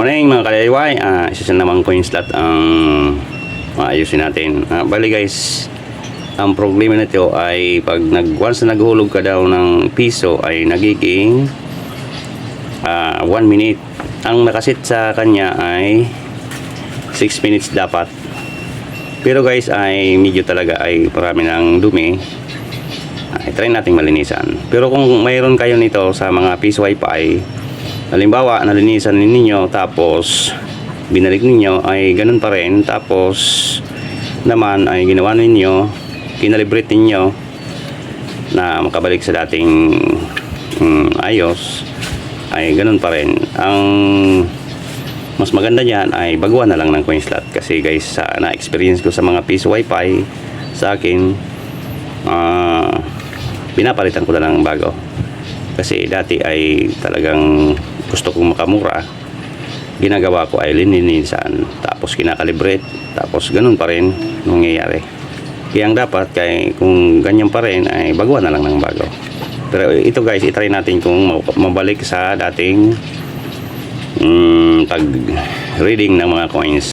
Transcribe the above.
morning mga ka-DIY. Isa namang coin slot ang ayusin natin. Bali guys, ang problema nito ay pag once na naghulog ka daw ng piso ay nagiging 1 minute. Ang nakasit sa kanya ay 6 minutes dapat. Pero guys ay medyo talaga ay marami ng dumi. Try nating malinisan. Pero kung mayroon kayo nito sa mga piece wifi, halimbawa nalinisan ninyo tapos binalik ninyo ay ganun pa rin, tapos naman ay ginawa ninyo, kinalibrate ninyo na makabalik sa dating ayos, ay ganun pa rin. Ang mas maganda dyan ay baguhan na lang ng coin slot. Kasi guys, na-experience ko sa mga piece wifi sa akin, pinapalitan ko na lang bago. Kasi dati ay talagang gusto kong makamura, ginagawa ko ay lininisan, tapos kinakalibrate, tapos ganun pa rin nangyayari. Kaya ang dapat, kung ganyan pa rin, ay baguhan na lang ng bago. Pero ito guys, itry natin kung mabalik sa dating pag reading ng mga coins.